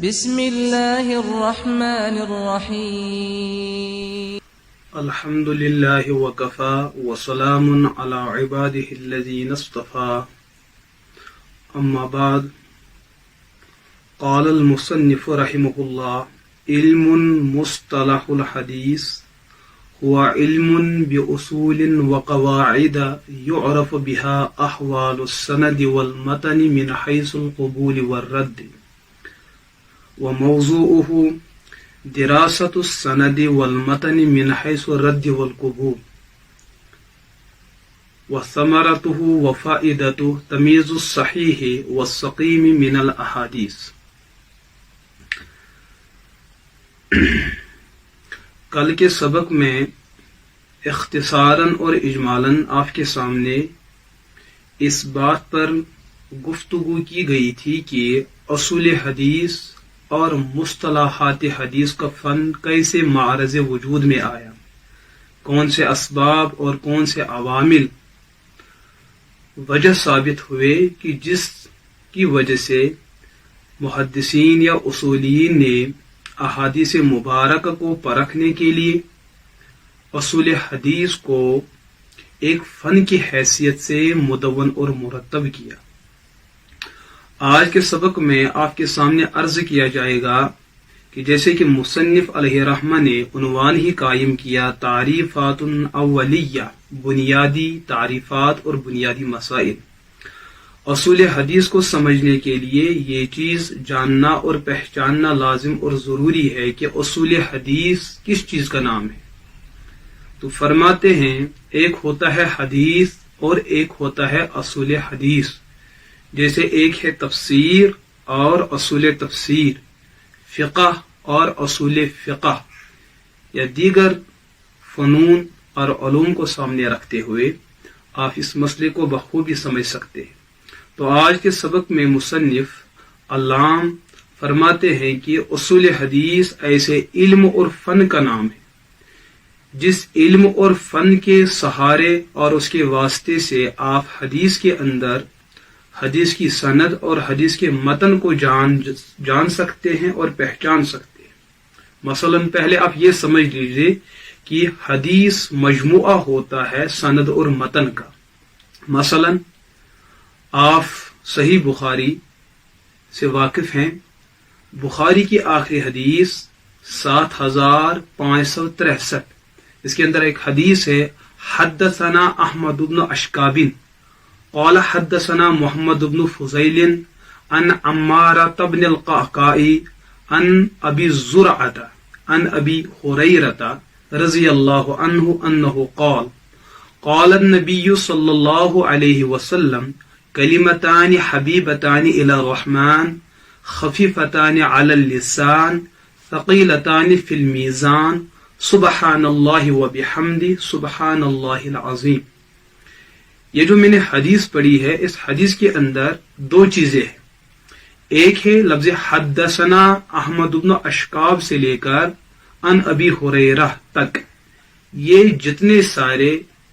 بسم الله الرحمن الرحيم الحمد لله وكفى وسلام على عباده الذين اصطفى أما بعد قال المصنف رحمه الله علم مصطلح الحديث هو علم بأصول وقواعد يعرف بها أحوال السند والمتن من حيث القبول والرد وموضوعه دراسة السند والمتن من حيث الرد والقبول وثمرته وفائدته تمييز الصحيح والسقيم من الأحاديث. کل کے سبق میں اختصاراً اور اجمالاً آپ کے سامنے اس بات پر گفتگو کی گئی تھی کہ اصول حدیث اور مصطلحات حدیث کا فن کیسے معرض وجود میں آیا، کون سے اسباب اور کون سے عوامل وجہ ثابت ہوئے کہ جس کی وجہ سے محدثین یا اصولین نے احادیث مبارکہ کو پرکھنے کے لیے اصول حدیث کو ایک فن کی حیثیت سے مدون اور مرتب کیا۔ آج کے سبق میں آپ کے سامنے عرض کیا جائے گا کہ جیسے کہ مصنف علیہ رحمہ نے عنوان ہی قائم کیا تعریفات اولیہ، بنیادی تعریفات اور بنیادی مسائل۔ اصول حدیث کو سمجھنے کے لیے یہ چیز جاننا اور پہچاننا لازم اور ضروری ہے کہ اصول حدیث کس چیز کا نام ہے۔ تو فرماتے ہیں ایک ہوتا ہے حدیث اور ایک ہوتا ہے اصول حدیث، جیسے ایک ہے تفسیر اور اصول تفسیر، فقہ اور اصول فقہ، یا دیگر فنون اور علوم کو سامنے رکھتے ہوئے آپ اس مسئلے کو بخوبی سمجھ سکتے ہیں۔ تو آج کے سبق میں مصنف علام فرماتے ہیں کہ اصول حدیث ایسے علم اور فن کا نام ہے جس علم اور فن کے سہارے اور اس کے واسطے سے آپ حدیث کے اندر حدیث کی سند اور حدیث کے متن کو جان سکتے ہیں اور پہچان سکتے ہیں۔ مثلا پہلے آپ یہ سمجھ لیجئے کہ حدیث مجموعہ ہوتا ہے سند اور متن کا۔ مثلا آپ صحیح بخاری سے واقف ہیں، بخاری کی آخری حدیث 7563، اس کے اندر ایک حدیث ہے حدثنا احمد بن اشکاب قال حدثنا محمد بن فضیل عن عمارة بن القعقاع عن ابی زرعة عن ابی ہریرة رضی اللہ عنہ انہ قال قال النبی صلی اللہ علیہ وسلم کلمتان حبیبتان الی الرحمن خفیفتان علی اللسان ثقیلتان فی المیزان سبحان اللہ وبحمدہ سبحان اللہ العظیم۔ یہ جو میں نے حدیث پڑھی ہے، اس حدیث کے اندر دو چیزیں ہیں، ایک ہے لفظ حدثنا احمد بن اشکاب سے لے کر ان ابی ہریرہ تک، یہ جتنے سارے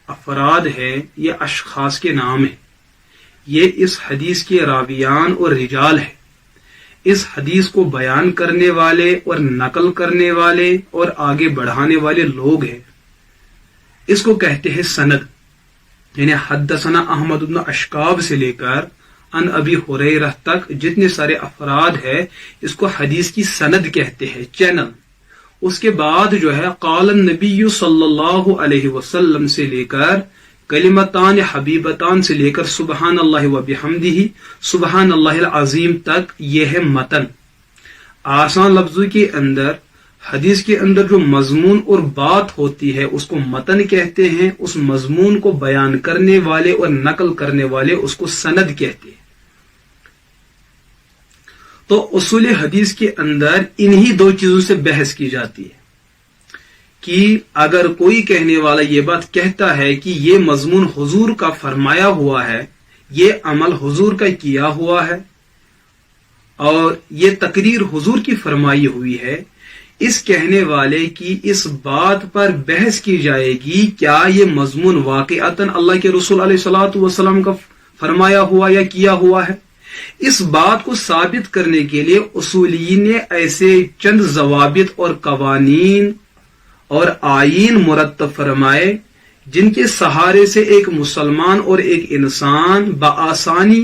افراد ہیں یہ اشخاص کے نام ہیں، یہ اس حدیث کے راویان اور رجال ہیں، اس حدیث کو بیان کرنے والے اور نقل کرنے والے اور آگے بڑھانے والے لوگ ہیں، اس کو کہتے ہیں سند۔ یعنی حدثنا احمد بن اشکاب سے لے کر ان ابی ہریرہ تک جتنے سارے افراد ہیں اس کو حدیث کی سند کہتے ہیں، چینل۔ اس کے بعد جو ہے قال النبی صلی اللہ علیہ وسلم سے لے کر کلمتان حبیبتان سے لے کر سبحان اللہ وبحمدہ سبحان اللہ العظیم تک، یہ ہے متن۔ آسان لفظوں کے اندر حدیث کے اندر جو مضمون اور بات ہوتی ہے اس کو متن کہتے ہیں، اس مضمون کو بیان کرنے والے اور نقل کرنے والے اس کو سند کہتے ہیں۔ تو اصول حدیث کے اندر انہی دو چیزوں سے بحث کی جاتی ہے کہ اگر کوئی کہنے والا یہ بات کہتا ہے کہ یہ مضمون حضور کا فرمایا ہوا ہے، یہ عمل حضور کا کیا ہوا ہے اور یہ تقریر حضور کی فرمائی ہوئی ہے، اس کہنے والے کی اس بات پر بحث کی جائے گی کیا یہ مضمون واقعتاً اللہ کے رسول علیہ الصلوۃ والسلام کا فرمایا ہوا یا کیا ہوا ہے، اس بات کو ثابت کرنے کے لیے اصولیین نے ایسے چند ضوابط اور قوانین اور آئین مرتب فرمائے جن کے سہارے سے ایک مسلمان اور ایک انسان بآسانی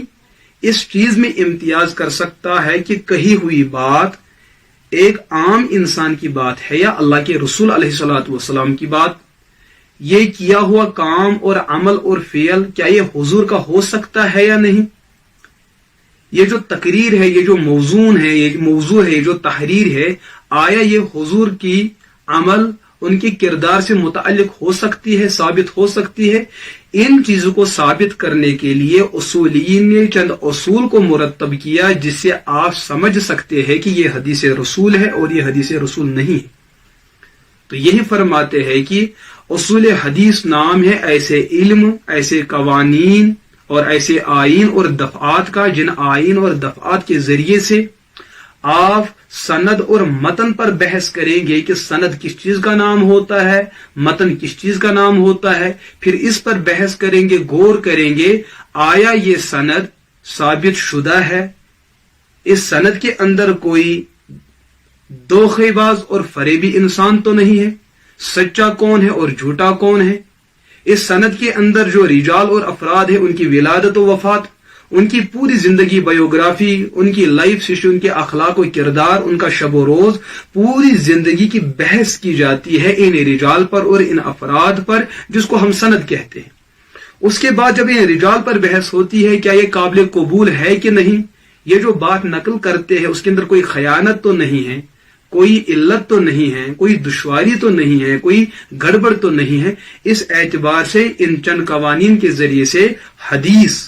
اس چیز میں امتیاز کر سکتا ہے کہ کہی ہوئی بات ایک عام انسان کی بات ہے یا اللہ کے رسول علیہ الصلوۃ والسلام کی بات. یہ کیا ہوا کام اور عمل اور فعل کیا یہ حضور کا ہو سکتا ہے یا نہیں؟ یہ جو تقریر ہے، یہ جو موضوع ہے، یہ جو تحریر ہے، آیا یہ حضور کی عمل ان کے کردار سے متعلق ہو سکتی ہے، ثابت ہو سکتی ہے؟ ان چیزوں کو ثابت کرنے کے لیے اصولیین نے چند اصول کو مرتب کیا جس سے آپ سمجھ سکتے ہیں کہ یہ حدیث رسول ہے اور یہ حدیث رسول نہیں ہے. تو یہی فرماتے ہیں کہ اصول حدیث نام ہے ایسے علم، ایسے قوانین اور ایسے آئین اور دفعات کا جن آئین اور دفعات کے ذریعے سے آپ سند اور متن پر بحث کریں گے کہ سند کس چیز کا نام ہوتا ہے، متن کس چیز کا نام ہوتا ہے. پھر اس پر بحث کریں گے، غور کریں گے آیا یہ سند ثابت شدہ ہے، اس سند کے اندر کوئی دھوخے باز اور فریبی انسان تو نہیں ہے، سچا کون ہے اور جھوٹا کون ہے. اس سند کے اندر جو رجال اور افراد ہیں ان کی ولادت و وفات، ان کی پوری زندگی بایوگرافی، ان کی لائف ہسٹری، ان کے اخلاق و کردار، ان کا شب و روز، پوری زندگی کی بحث کی جاتی ہے ان رجال پر اور ان افراد پر جس کو ہم سند کہتے ہیں. اس کے بعد جب ان رجال پر بحث ہوتی ہے کیا یہ قابل قبول ہے کہ نہیں، یہ جو بات نقل کرتے ہیں اس کے اندر کوئی خیانت تو نہیں ہے، کوئی علت تو نہیں ہے، کوئی دشواری تو نہیں ہے، کوئی گڑبڑ تو نہیں ہے. اس اعتبار سے ان چند قوانین کے ذریعے سے حدیث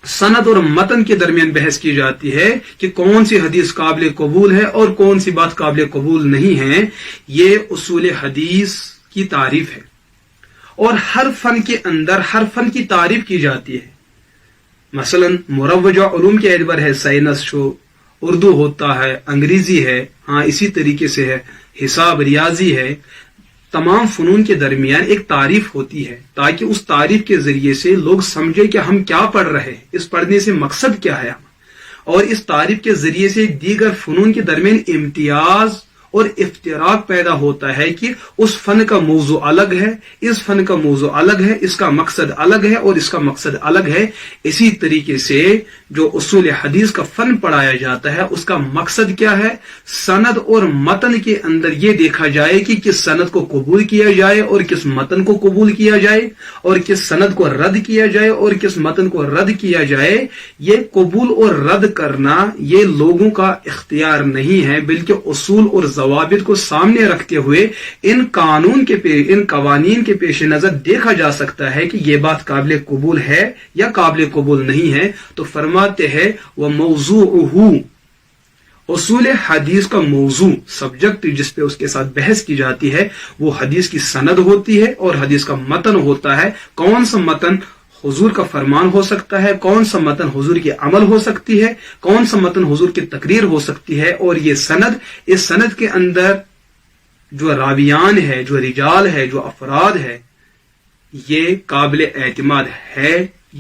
سند اور متن کے درمیان بحث کی جاتی ہے کہ کون سی حدیث قابل قبول ہے اور کون سی بات قابل قبول نہیں ہے. یہ اصول حدیث کی تعریف ہے. اور ہر فن کے اندر ہر فن کی تعریف کی جاتی ہے. مثلا مروجہ علوم کے اعتبار ہے، سائنس شو، اردو ہوتا ہے، انگریزی ہے، ہاں اسی طریقے سے ہے حساب، ریاضی ہے. تمام فنون کے درمیان ایک تعریف ہوتی ہے تاکہ اس تعریف کے ذریعے سے لوگ سمجھے کہ ہم کیا پڑھ رہے ہیں، اس پڑھنے سے مقصد کیا ہے. اور اس تعریف کے ذریعے سے دیگر فنون کے درمیان امتیاز اور افتراق پیدا ہوتا ہے کہ اس فن کا موضوع الگ ہے، اس فن کا موضوع الگ ہے، اس کا مقصد الگ ہے اور اس کا مقصد الگ ہے. اسی طریقے سے جو اصول حدیث کا فن پڑھایا جاتا ہے اس کا مقصد کیا ہے، سند اور متن کے اندر یہ دیکھا جائے کہ کس سند کو قبول کیا جائے اور کس متن کو قبول کیا جائے، اور کس سند کو رد کیا جائے اور کس متن کو رد کیا جائے. یہ قبول اور رد کرنا یہ لوگوں کا اختیار نہیں ہے، بلکہ اصول اور ضوابط کو سامنے رکھتے ہوئے ان قوانین کے پیش نظر دیکھا جا سکتا ہے کہ یہ بات قابل قبول ہے یا قابل قبول نہیں ہے. تو فرماتے ہیں وَمَوْضُوعُهُ، اصول حدیث کا موضوع، سبجیکٹ جس پہ اس کے ساتھ بحث کی جاتی ہے وہ حدیث کی سند ہوتی ہے اور حدیث کا متن ہوتا ہے. کون سا متن حضور کا فرمان ہو سکتا ہے، کون سا متن حضور کی عمل ہو سکتی ہے، کون سا متن حضور کی تقریر ہو سکتی ہے. اور یہ سند، اس سند کے اندر جو راویان ہے، جو رجال ہے، جو افراد ہے، یہ قابل اعتماد ہے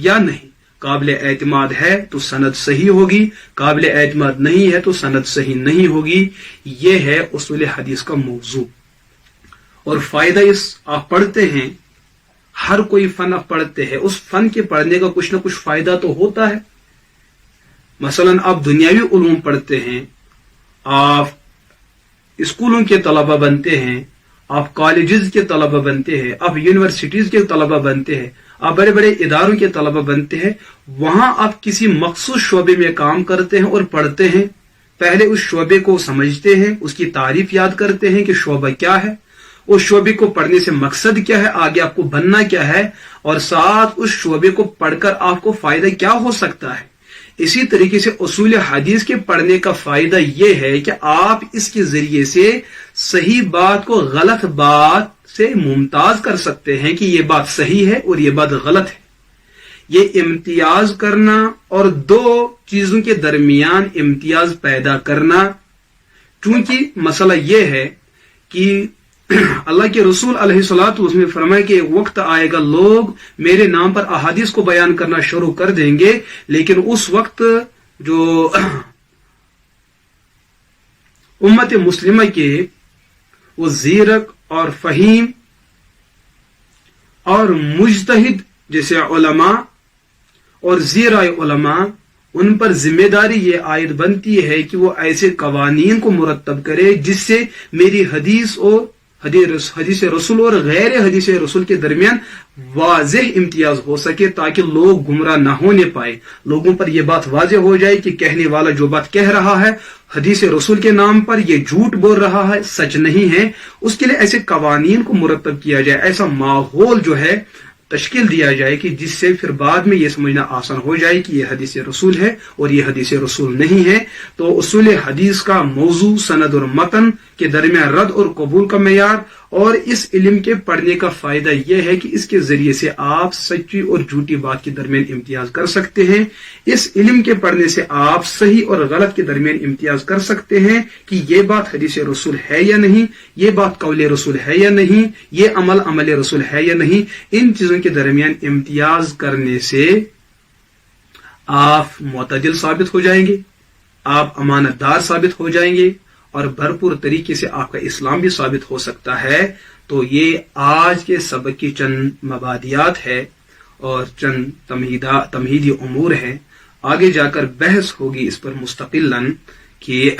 یا نہیں. قابل اعتماد ہے تو سند صحیح ہوگی، قابل اعتماد نہیں ہے تو سند صحیح نہیں ہوگی. یہ ہے اصول حدیث کا موضوع. اور فائدہ اس آپ پڑھتے ہیں، ہر کوئی فن آپ پڑھتے ہیں، اس فن کے پڑھنے کا کچھ نہ کچھ فائدہ تو ہوتا ہے. مثلا آپ دنیاوی علوم پڑھتے ہیں، آپ اسکولوں کے طلبہ بنتے ہیں، آپ کالجز کے طلبہ بنتے ہیں، آپ یونیورسٹیز کے طلبہ بنتے ہیں، آپ بڑے بڑے اداروں کے طلبہ بنتے ہیں. وہاں آپ کسی مخصوص شعبے میں کام کرتے ہیں اور پڑھتے ہیں. پہلے اس شعبے کو سمجھتے ہیں، اس کی تعریف یاد کرتے ہیں کہ شعبہ کیا ہے، اس شعبے کو پڑھنے سے مقصد کیا ہے، آگے آپ کو بننا کیا ہے، اور ساتھ اس شعبے کو پڑھ کر آپ کو فائدہ کیا ہو سکتا ہے. اسی طریقے سے اصول حدیث کے پڑھنے کا فائدہ یہ ہے کہ آپ اس کے ذریعے سے صحیح بات کو غلط بات سے ممتاز کر سکتے ہیں کہ یہ بات صحیح ہے اور یہ بات غلط ہے. یہ امتیاز کرنا اور دو چیزوں کے درمیان امتیاز پیدا کرنا، چونکہ مسئلہ یہ ہے کہ اللہ کے رسول علیہ الصلوۃ والسلام نے فرمایا کہ ایک وقت آئے گا لوگ میرے نام پر احادیث کو بیان کرنا شروع کر دیں گے، لیکن اس وقت جو امت مسلمہ کے وہ زیرک اور فہیم اور مجتہد جیسے علماء اور زیرائے علماء، ان پر ذمہ داری یہ عائد بنتی ہے کہ وہ ایسے قوانین کو مرتب کرے جس سے میری حدیث رسول اور غیر حدیث رسول کے درمیان واضح امتیاز ہو سکے، تاکہ لوگ گمراہ نہ ہونے پائے، لوگوں پر یہ بات واضح ہو جائے کہ کہنے والا جو بات کہہ رہا ہے حدیث رسول کے نام پر یہ جھوٹ بول رہا ہے، سچ نہیں ہے۔ اس کے لیے ایسے قوانین کو مرتب کیا جائے، ایسا ماحول جو ہے تشکیل دیا جائے کہ جس سے پھر بعد میں یہ سمجھنا آسان ہو جائے کہ یہ حدیث رسول ہے اور یہ حدیث رسول نہیں ہے۔ تو اصول حدیث کا موضوع سند اور متن کے درمیان رد اور قبول کا معیار، اور اس علم کے پڑھنے کا فائدہ یہ ہے کہ اس کے ذریعے سے آپ سچی اور جھوٹی بات کے درمیان امتیاز کر سکتے ہیں۔ اس علم کے پڑھنے سے آپ صحیح اور غلط کے درمیان امتیاز کر سکتے ہیں کہ یہ بات حدیث رسول ہے یا نہیں، یہ بات قول رسول ہے یا نہیں، یہ عمل رسول ہے یا نہیں۔ ان چیزوں کے درمیان امتیاز کرنے سے آپ معتدل ثابت ہو جائیں گے، آپ امانت دار ثابت ہو جائیں گے، اور بھرپور طریقے سے آپ کا اسلام بھی ثابت ہو سکتا ہے۔ تو یہ آج کے سبق کی چند مبادیات ہے اور چند تمہیدی امور ہیں۔ آگے جا کر بحث ہوگی اس پر مستقلاً کہ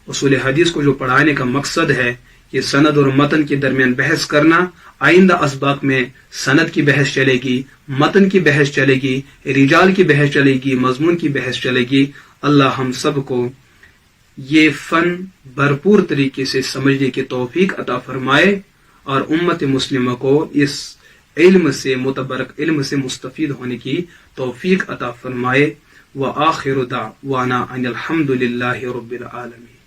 اصول حدیث کو جو پڑھانے کا مقصد ہے کہ سند اور متن کے درمیان بحث کرنا، آئندہ اسباق میں سند کی بحث چلے گی، متن کی بحث چلے گی، رجال کی بحث چلے گی، مضمون کی بحث چلے گی۔ اللہ ہم سب کو یہ فن بھرپور طریقے سے سمجھنے کی توفیق عطا فرمائے، اور امت مسلمہ کو اس علم سے متبرک علم سے مستفید ہونے کی توفیق عطا فرمائے۔ وآخر دعوانا ان الحمد للہ رب العالمین۔